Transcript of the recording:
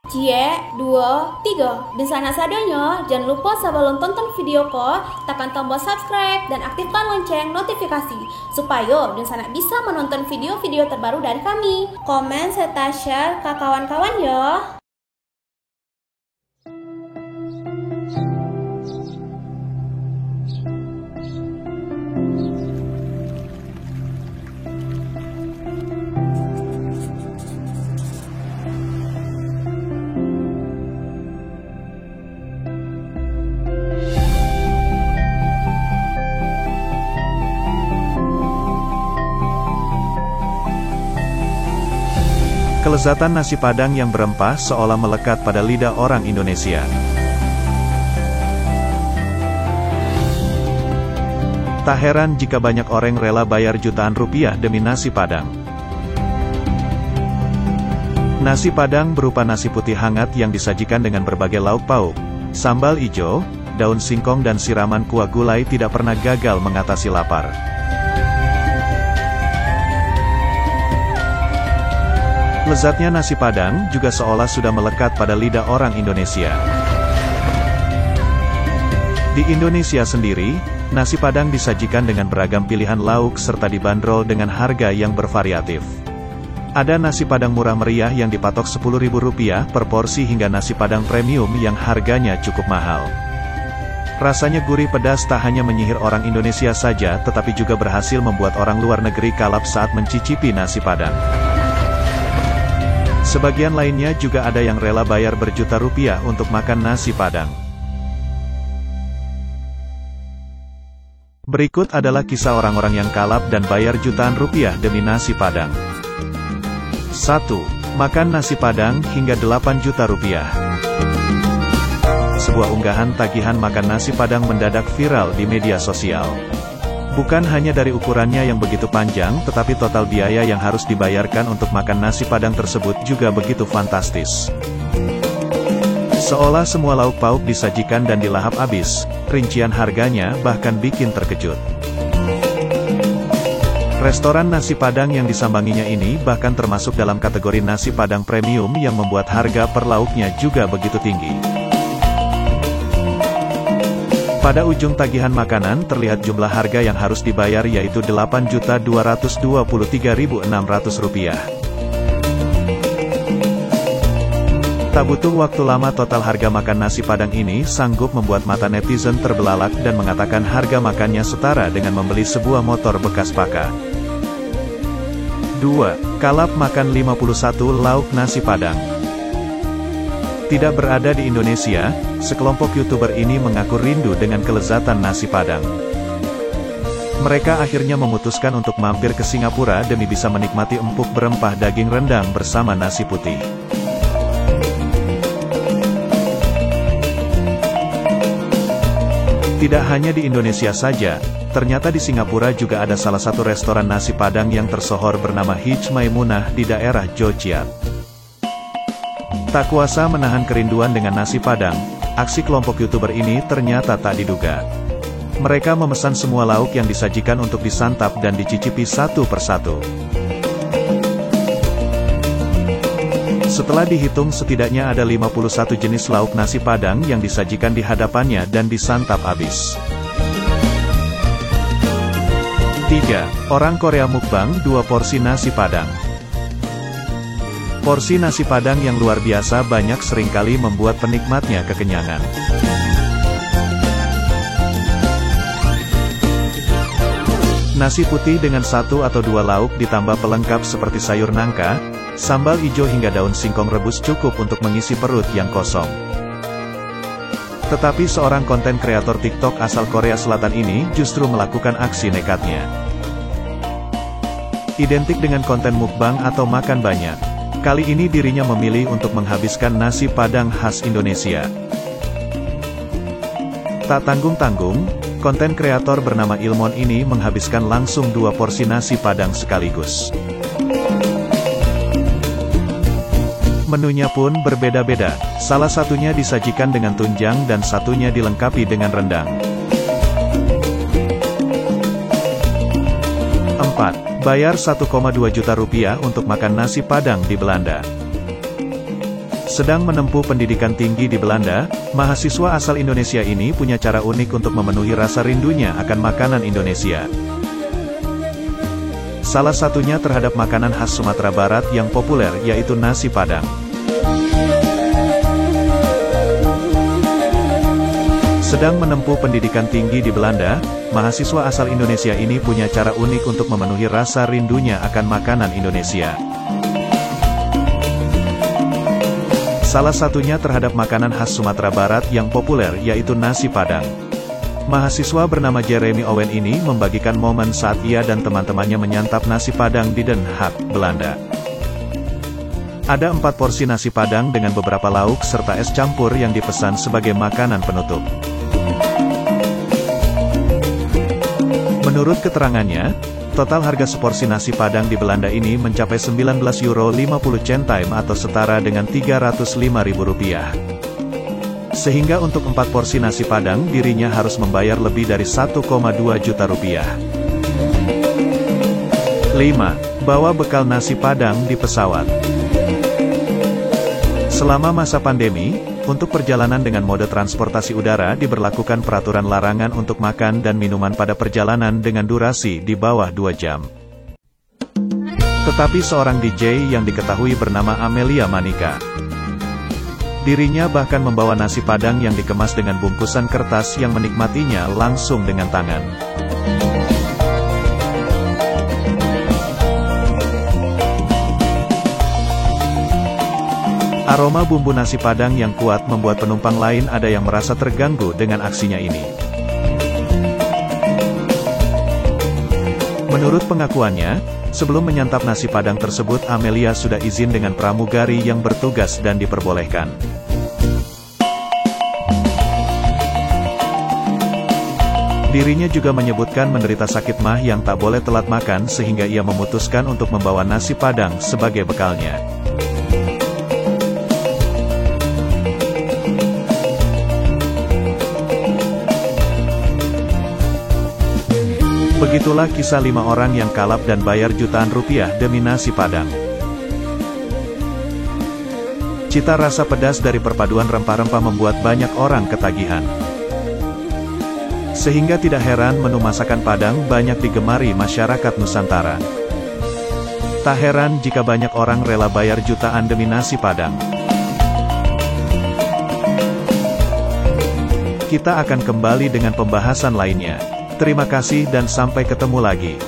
Cie, 2, 3. Dan sana sadanya, jangan lupa sebelum tonton video ko, tekan tombol subscribe dan aktifkan lonceng notifikasi supaya dan sana bisa menonton video-video terbaru dari kami. Komen serta share ke kawan-kawan ya. Kelezatan nasi Padang yang berempah seolah melekat pada lidah orang Indonesia. Tak heran jika banyak orang rela bayar jutaan rupiah demi nasi Padang. Nasi Padang berupa nasi putih hangat yang disajikan dengan berbagai lauk pauk, sambal ijo, daun singkong dan siraman kuah gulai tidak pernah gagal mengatasi lapar. Lezatnya nasi Padang juga seolah sudah melekat pada lidah orang Indonesia. Di Indonesia sendiri, nasi Padang disajikan dengan beragam pilihan lauk serta dibanderol dengan harga yang bervariatif. Ada nasi Padang murah meriah yang dipatok Rp10.000 per porsi hingga nasi Padang premium yang harganya cukup mahal. Rasanya gurih pedas tak hanya menyihir orang Indonesia saja tetapi juga berhasil membuat orang luar negeri kalap saat mencicipi nasi Padang. Sebagian lainnya juga ada yang rela bayar berjuta rupiah untuk makan nasi Padang. Berikut adalah kisah orang-orang yang kalap dan bayar jutaan rupiah demi nasi Padang. 1. Makan nasi Padang hingga 8 juta rupiah. Sebuah unggahan tagihan makan nasi Padang mendadak viral di media sosial. Bukan hanya dari ukurannya yang begitu panjang, tetapi total biaya yang harus dibayarkan untuk makan nasi Padang tersebut juga begitu fantastis. Seolah semua lauk pauk disajikan dan dilahap habis, rincian harganya bahkan bikin terkejut. Restoran nasi Padang yang disambanginya ini bahkan termasuk dalam kategori nasi Padang premium yang membuat harga per lauknya juga begitu tinggi. Pada ujung tagihan makanan terlihat jumlah harga yang harus dibayar yaitu Rp8.223.600. Tak butuh waktu lama total harga makan nasi Padang ini sanggup membuat mata netizen terbelalak dan mengatakan harga makannya setara dengan membeli sebuah motor bekas pakai. 2. Kalap makan 51 lauk nasi Padang. Tidak berada di Indonesia, sekelompok YouTuber ini mengaku rindu dengan kelezatan nasi Padang. Mereka akhirnya memutuskan untuk mampir ke Singapura demi bisa menikmati empuk berempah daging rendang bersama nasi putih. Tidak hanya di Indonesia saja, ternyata di Singapura juga ada salah satu restoran nasi Padang yang tersohor bernama Hij Maimunah di daerah Jochiat. Tak kuasa menahan kerinduan dengan nasi Padang, aksi kelompok YouTuber ini ternyata tak diduga. Mereka memesan semua lauk yang disajikan untuk disantap dan dicicipi satu persatu. Setelah dihitung setidaknya ada 51 jenis lauk nasi Padang yang disajikan di hadapannya dan disantap habis. 3. Orang Korea mukbang 2 porsi nasi Padang. Porsi nasi Padang yang luar biasa banyak seringkali membuat penikmatnya kekenyangan. Nasi putih dengan 1 atau 2 lauk ditambah pelengkap seperti sayur nangka, sambal ijo hingga daun singkong rebus cukup untuk mengisi perut yang kosong. Tetapi seorang konten kreator TikTok asal Korea Selatan ini justru melakukan aksi nekatnya. Identik dengan konten mukbang atau makan banyak. Kali ini dirinya memilih untuk menghabiskan nasi Padang khas Indonesia. Tak tanggung-tanggung, konten kreator bernama Ilmon ini menghabiskan langsung 2 porsi nasi Padang sekaligus. Menunya pun berbeda-beda, salah satunya disajikan dengan tunjang dan satunya dilengkapi dengan rendang. 4. Bayar 1,2 juta rupiah untuk makan nasi Padang di Belanda. Sedang menempuh pendidikan tinggi di Belanda, mahasiswa asal Indonesia ini punya cara unik untuk memenuhi rasa rindunya akan makanan Indonesia. Salah satunya terhadap makanan khas Sumatera Barat yang populer, yaitu nasi Padang. Sedang menempuh pendidikan tinggi di Belanda, mahasiswa asal Indonesia ini punya cara unik untuk memenuhi rasa rindunya akan makanan Indonesia. Salah satunya terhadap makanan khas Sumatera Barat yang populer, yaitu nasi Padang. Mahasiswa bernama Jeremy Owen ini membagikan momen saat ia dan teman-temannya menyantap nasi Padang di Den Haag, Belanda. Ada 4 porsi nasi Padang dengan beberapa lauk serta es campur yang dipesan sebagai makanan penutup. Menurut keterangannya, total harga seporsi nasi Padang di Belanda ini mencapai €19.50 atau setara dengan Rp305.000. Sehingga untuk 4 porsi nasi Padang dirinya harus membayar lebih dari Rp1,2 juta. 5. Bawa bekal nasi Padang di pesawat. Selama masa pandemi, untuk perjalanan dengan mode transportasi udara diberlakukan peraturan larangan untuk makan dan minuman pada perjalanan dengan durasi di bawah 2 jam. Tetapi seorang DJ yang diketahui bernama Amelia Manika, dirinya bahkan membawa nasi Padang yang dikemas dengan bungkusan kertas yang menikmatinya langsung dengan tangan. Aroma bumbu nasi Padang yang kuat membuat penumpang lain ada yang merasa terganggu dengan aksinya ini. Menurut pengakuannya, sebelum menyantap nasi Padang tersebut Amelia sudah izin dengan pramugari yang bertugas dan diperbolehkan. Dirinya juga menyebutkan menderita sakit mah yang tak boleh telat makan sehingga ia memutuskan untuk membawa nasi Padang sebagai bekalnya. Begitulah kisah 5 orang yang kalap dan bayar jutaan rupiah demi nasi Padang. Cita rasa pedas dari perpaduan rempah-rempah membuat banyak orang ketagihan. Sehingga tidak heran menu masakan Padang banyak digemari masyarakat Nusantara. Tak heran jika banyak orang rela bayar jutaan demi nasi Padang. Kita akan kembali dengan pembahasan lainnya. Terima kasih dan sampai ketemu lagi.